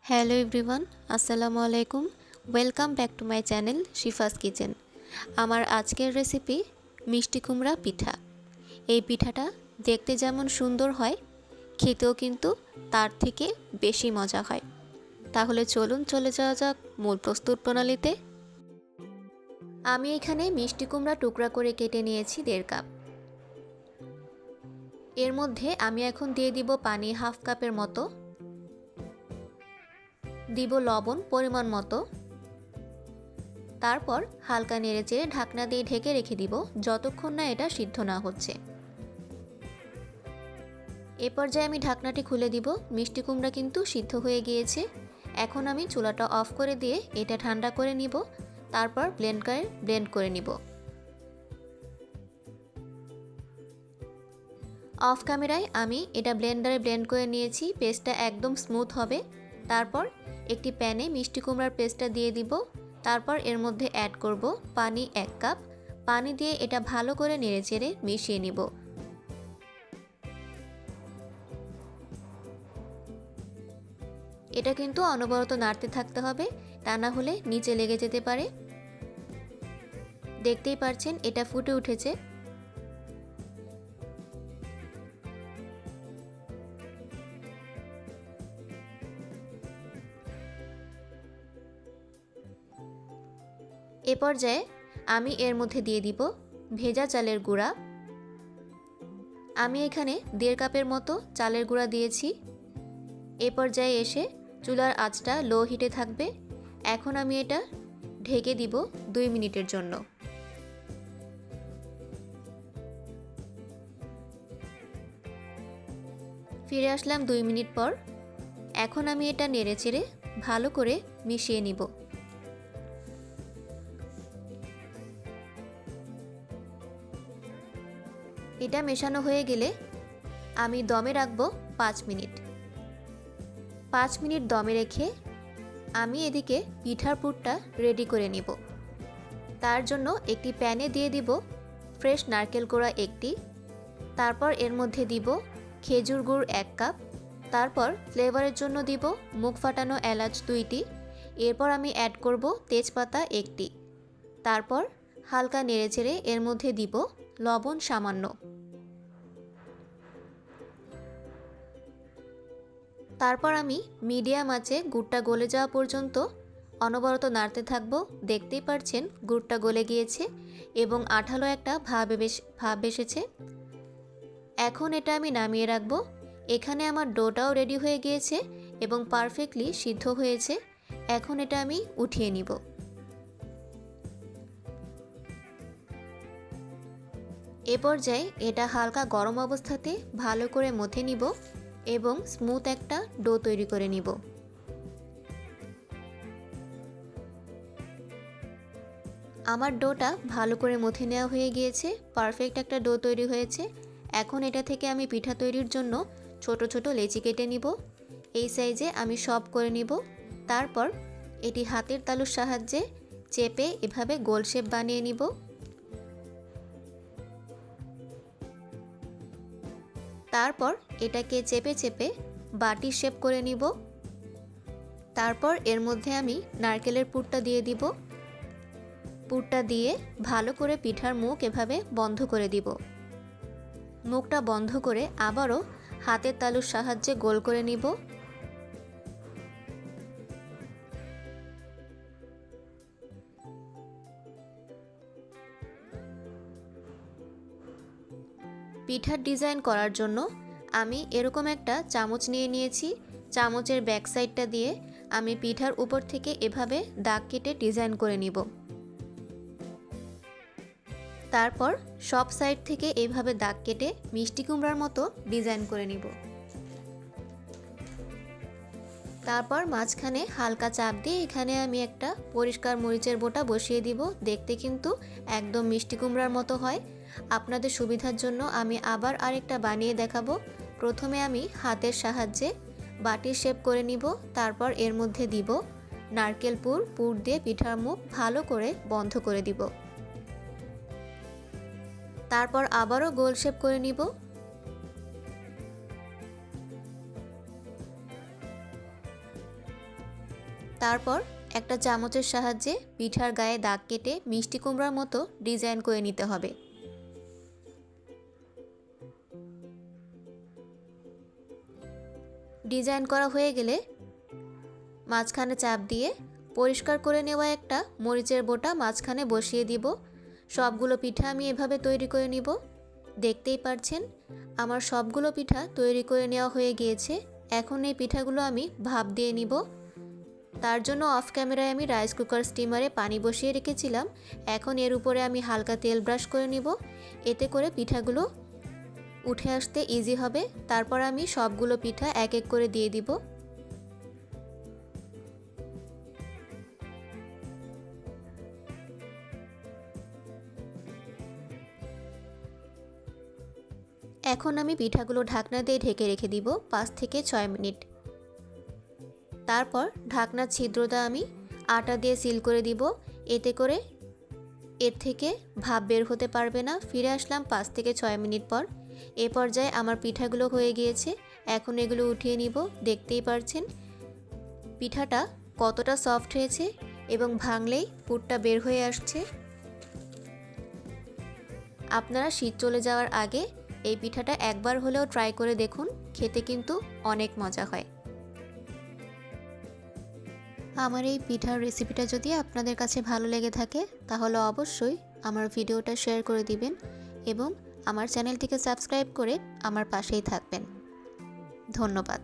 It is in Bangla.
হ্যালো এভরিওয়ান, আসসালামু আলাইকুম। Welcome back to my channel Shifa's kitchen. আমার আজকের রেসিপি মিষ্টি কুমড়া পিঠা। এই পিঠাটা দেখতে যেমন সুন্দর হয়, খেতেও কিন্তু তার থেকে বেশি মজা হয়। তাহলে চলুন চলে যাওয়া যাক মূল প্রস্তুত প্রণালীতে। আমি এখানে মিষ্টি কুমড়া টুকরা করে কেটে নিয়েছি 1.5 কাপ। এর মধ্যে আমি এখন দিয়ে দিব পানি 1/2 কাপের মতো, দিব লবণ পরিমাণ মতো। তারপর হালকা নেড়েচেড়ে ঢাকনা দিয়ে ঢেকে রেখে দিব যতক্ষণ না এটা সিদ্ধ না হচ্ছে। এ পর্যায়ে আমি ঢাকনাটি খুলে দিব। মিষ্টি কুমড়া কিন্তু সিদ্ধ হয়ে গিয়েছে। এখন আমি চুলাটা অফ করে দিয়ে এটা ঠান্ডা করে নিব। তারপর ব্লেন্ড করে নিব। অফ ক্যামেরায় আমি এটা ব্লেন্ডারে ব্লেন্ড করে নিয়েছি। পেস্টটা একদম স্মুথ হবে। তারপর একটি প্যানে মিষ্টি কুমড়ার পেস্টটা দিয়ে দিব। তারপর এর মধ্যে অ্যাড করব পানি 1 কাপ। পানি দিয়ে এটা ভালো করে নেড়েচেড়ে মিশিয়ে নিব। এটা কিন্তু অনবরত নাড়তে থাকতে হবে, তা না হলে নিচে লেগে যেতে পারে। দেখতেই পাচ্ছেন এটা ফুটে উঠেছে। এ পর্যায়ে আমি এর মধ্যে দিয়ে দিব ভেজা চালের গুঁড়া। আমি এখানে 1.5 কাপের মতো চালের গুঁড়া দিয়েছি। এ পর্যায়ে এসে চুলার আঁচটা লো হিটে থাকবে। এখন আমি এটা ঢেকে দিব 2 মিনিটের জন্য। ফিরে আসলাম 2 মিনিট পর। এখন আমি এটা নেড়েচেড়ে ভালো করে মিশিয়ে নিব। এটা মেশানো হয়ে গেলে আমি দমে রাখবো 5 মিনিট। 5 মিনিট দমে রেখে আমি এদিকে পিঠার পুরটা রেডি করে নিব। তার জন্য একটি প্যানে দিয়ে দিব ফ্রেশ নারকেল কোড়া 1টি। তারপর এর মধ্যে দিব খেজুর গুড় 1 কাপ। তারপর ফ্লেভারের জন্য দিব মুখ ফাটানো এলাচ 2টি। এরপর আমি অ্যাড করব তেজপাতা 1টি। তারপর হালকা নেড়েচেড়ে এর মধ্যে দিব লবণ সামান্য। তারপর আমি মিডিয়াম আঁচে গুড়টা গলে যাওয়া পর্যন্ত অনবরত নাড়তে থাকবো। দেখতেই পাচ্ছেন গুড়টা গলে গিয়েছে এবং আঠালো একটা ভাব এসেছে। এখন এটা আমি নামিয়ে রাখবো। এখানে আমার ডোটাও রেডি হয়ে গিয়েছে এবং পারফেক্টলি সিদ্ধ হয়েছে। এখন এটা আমি উঠিয়ে নিব। এ পর্যায়ে এটা হালকা গরম অবস্থাতে ভালো করে মথে নিব এবং স্মুথ একটা ডো তৈরি করে নিব। আমার ডোটা ভালো করে মথে নেওয়া হয়ে গিয়েছে। পারফেক্ট একটা ডো তৈরি হয়েছে। এখন এটা থেকে আমি পিঠা তৈরির জন্য ছোট ছোট লেচি কেটে নিব। এই সাইজে আমি সব করে নিব। তারপর এটি হাতের তালুর সাহায্যে চেপে এভাবে গোল শেপ বানিয়ে নিব। তারপর এটাকে চেপে চেপে বাটির শেপ করে নিব। তারপর এর মধ্যে আমি নারকেলের পুরটা দিয়ে দিব। পুরটা দিয়ে ভালো করে পিঠার মুখ এভাবে বন্ধ করে দিব। মুখটা বন্ধ করে আবারও হাতের তালুর সাহায্যে গোল করে নিব। পিঠার ডিজাইন করার জন্য আমি এরকম একটা চামচ নিয়ে নিয়েছি। চামচের ব্যাক সাইডটা দিয়ে আমি পিঠার উপর থেকে এভাবে দাগ কেটে ডিজাইন করে নিব। তারপর সব সাইড থেকে এভাবে দাগ কেটে মিষ্টি কুমড়ার মতো ডিজাইন করে নিব। তারপর মাঝখানে হালকা চাপ দিয়ে এখানে আমি একটা পরিষ্কার মরিচের বোঁটা বসিয়ে দিব। দেখতে কিন্তু একদম মিষ্টি কুমড়ার মতো হয়। আপনাদের সুবিধার জন্য আমি আবার আরেকটা বানিয়ে দেখাবো। প্রথমে আমি হাতের সাহায্যে বাটির শেপ করে নিব। তারপর এর মধ্যে দিব নারকেল পুর দিয়ে পিঠার মুখ ভালো করে বন্ধ করে দিব। তারপর আবারও গোল শেপ করে নিব। তারপর একটা চামচের সাহায্যে পিঠার গায়ে দাগ কেটে মিষ্টি কুমড়ার মতো ডিজাইন করে নিতে হবে। ডিজাইন করা হয়ে গেলে মাঝখানে চাপ দিয়ে পরিষ্কার করে নেওয়া একটা মরিচের বোঁটা মাঝখানে বসিয়ে দিব। সবগুলো পিঠা আমি এভাবে তৈরি করে নিব। দেখতেই পাচ্ছেন আমার সবগুলো পিঠা তৈরি করে নেওয়া হয়ে গিয়েছে। এখন এই পিঠাগুলো আমি ভাপ দিয়ে নিব। তার জন্য অফ ক্যামেরায় আমি রাইস কুকার স্টিমারে পানি বসিয়ে রেখেছিলাম। এখন এর উপরে আমি হালকা তেল ব্রাশ করে নিব, এতে করে পিঠাগুলো উঠে আসতে ইজি হবে। তারপর আমি সবগুলো পিঠা এক এক করে দিয়ে দিব। এখন আমি পিঠাগুলো ঢাকনা দিয়ে ঢেকে রেখে দিব 5 থেকে 6 মিনিট। তারপর ঢাকনার ছিদ্রটা আমি আটা দিয়ে সিল করে দিব, এতে করে এর থেকে ভাপ বের হতে পারবে না। ফিরে আসলাম 5 থেকে 6 মিনিট পর। এ পর্যায়ে আমার পিঠাগুলো হয়ে গিয়েছে। এখন এগুলো উঠিয়ে নিব। দেখতেই পারছেন পিঠাটা কতটা সফট হয়েছে এবং ভাঙলেই পুরটা বের হয়ে আসছে। আপনারা শীত চলে যাওয়ার আগে এই পিঠাটা একবার হলেও ট্রাই করে দেখুন, খেতে কিন্তু অনেক মজা হয়। আমার এই পিঠার রেসিপিটা যদি আপনাদের কাছে ভালো লেগে থাকে তাহলে অবশ্যই আমার ভিডিওটা শেয়ার করে দিবেন এবং আমার চ্যানেলটিকে সাবস্ক্রাইব করে আমার পাশেই থাকবেন। ধন্যবাদ।